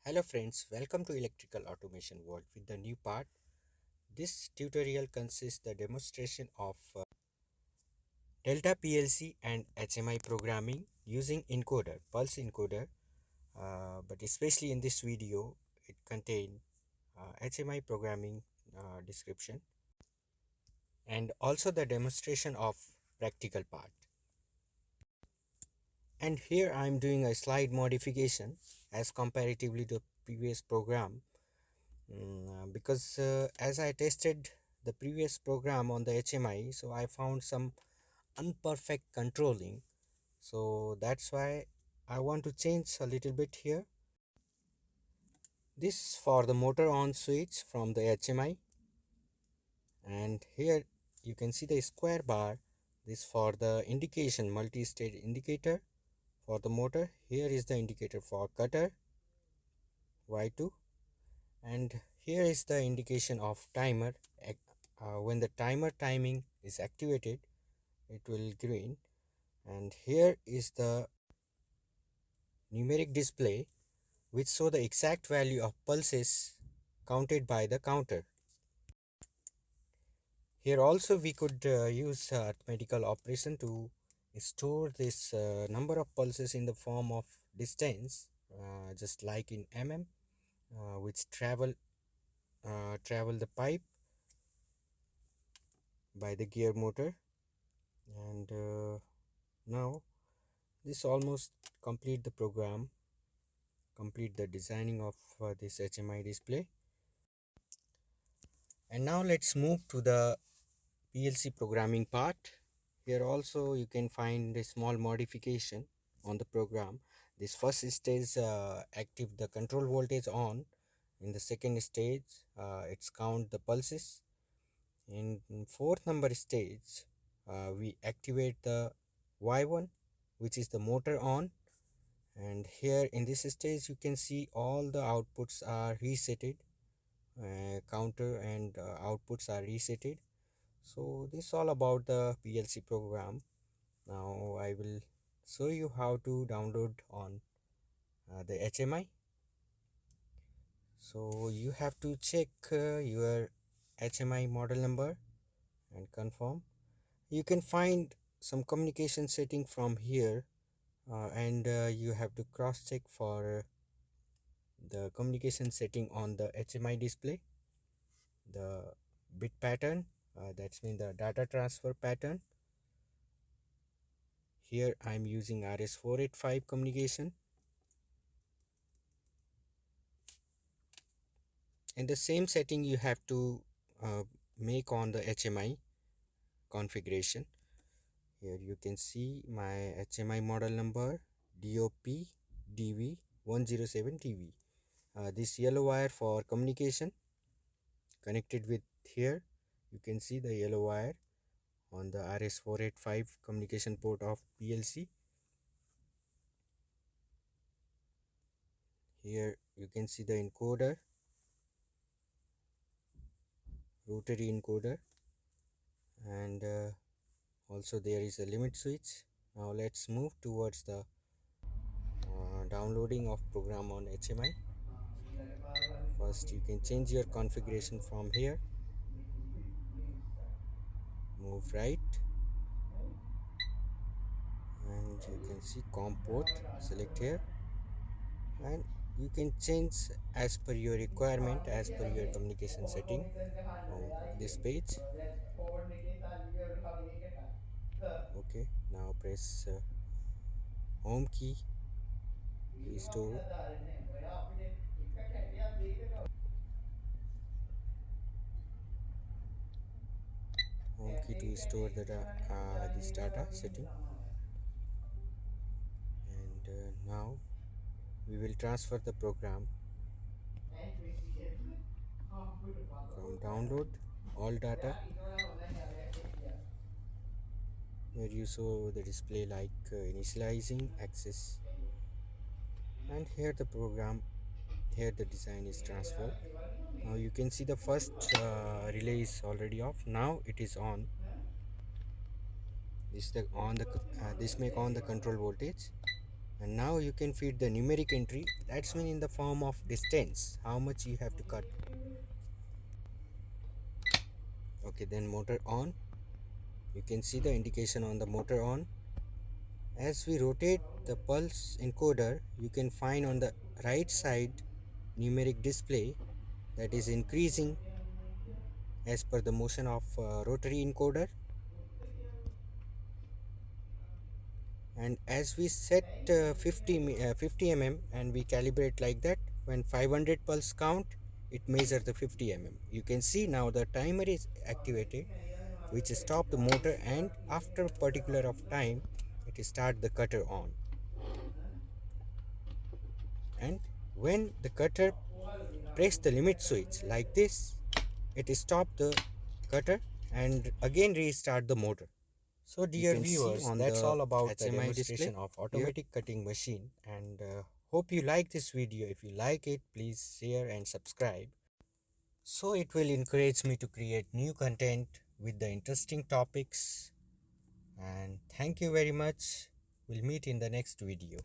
Hello friends, welcome to Electrical Automation World with the new part. This tutorial consists the demonstration of Delta PLC and HMI programming using encoder, pulse encoder, but especially in this video it contain HMI programming description and also the demonstration of practical part. And here I am doing a slide modification as comparatively to previous program. Because as I tested the previous program on the HMI, so I found some unperfect controlling. So that's why I want to change a little bit here. This for the motor on switch from the HMI, and here you can see the square bar. This for the indication multi-state indicator for the motor. Here is the indicator for cutter Y2, and here is the indication of timer. When the timer timing is activated, it will green, and here is the numeric display which show the exact value of pulses counted by the counter. Here also we could use arithmetical operation to store this number of pulses in the form of distance, just like in which travel the pipe by the gear motor. And now this almost complete the program, complete the designing of this HMI display. And now let's move to the PLC programming part. Here also you can find a small modification on the program. This first stage active the control voltage on. In the second stage it's count the pulses. In fourth number stage we activate the Y1, which is the motor on, and here in this stage you can see all the outputs are resetted, counter and outputs are resetted. So this is all about the PLC program. Now I will show you how to download on the HMI. So you have to check your HMI model number and confirm. You can find some communication setting from here, and you have to cross check for the communication setting on the HMI display, the bit pattern, that's mean the data transfer pattern. Here I am using RS485 communication. And the same setting you have to make on the HMI configuration. Here you can see my HMI model number DOP DV107TV. This yellow wire for communication connected with here. You can see the yellow wire on the RS485 communication port of PLC. Here you can see the encoder, rotary encoder, and also there is a limit switch. Now let's move towards the downloading of program on HMI. First you can change your configuration from here, move right, and you can see COM port, select here, and you can change as per your requirement, as per your communication setting from this page. Okay, now press home key to store, home key to store the this data setting. And now we will transfer the program from download all data. Here you show the display like initializing access, and here the program, here the design is transferred. Now you can see the first relay is already off. Now it is on. This make on the control voltage. And now you can feed the numeric entry, that's mean in the form of distance, how much you have to cut. Okay, then motor on. You can see the indication on the motor on. As we rotate the pulse encoder, you can find on the right side numeric display that is increasing as per the motion of rotary encoder. And as we set 50 mm and we calibrate like that, when 500 pulse count, it measures the 50 mm. You can see now the timer is activated, which stop the motor, and after a particular of time it start the cutter on. And when the cutter press the limit switch like this, it stop the cutter and again restart the motor. So dear viewers, that's all about the demonstration of automatic cutting machine, and hope you like this video. If you like it, please share and subscribe. So it will encourage me to create new content with the interesting topics, and thank you very much. We'll meet in the next video.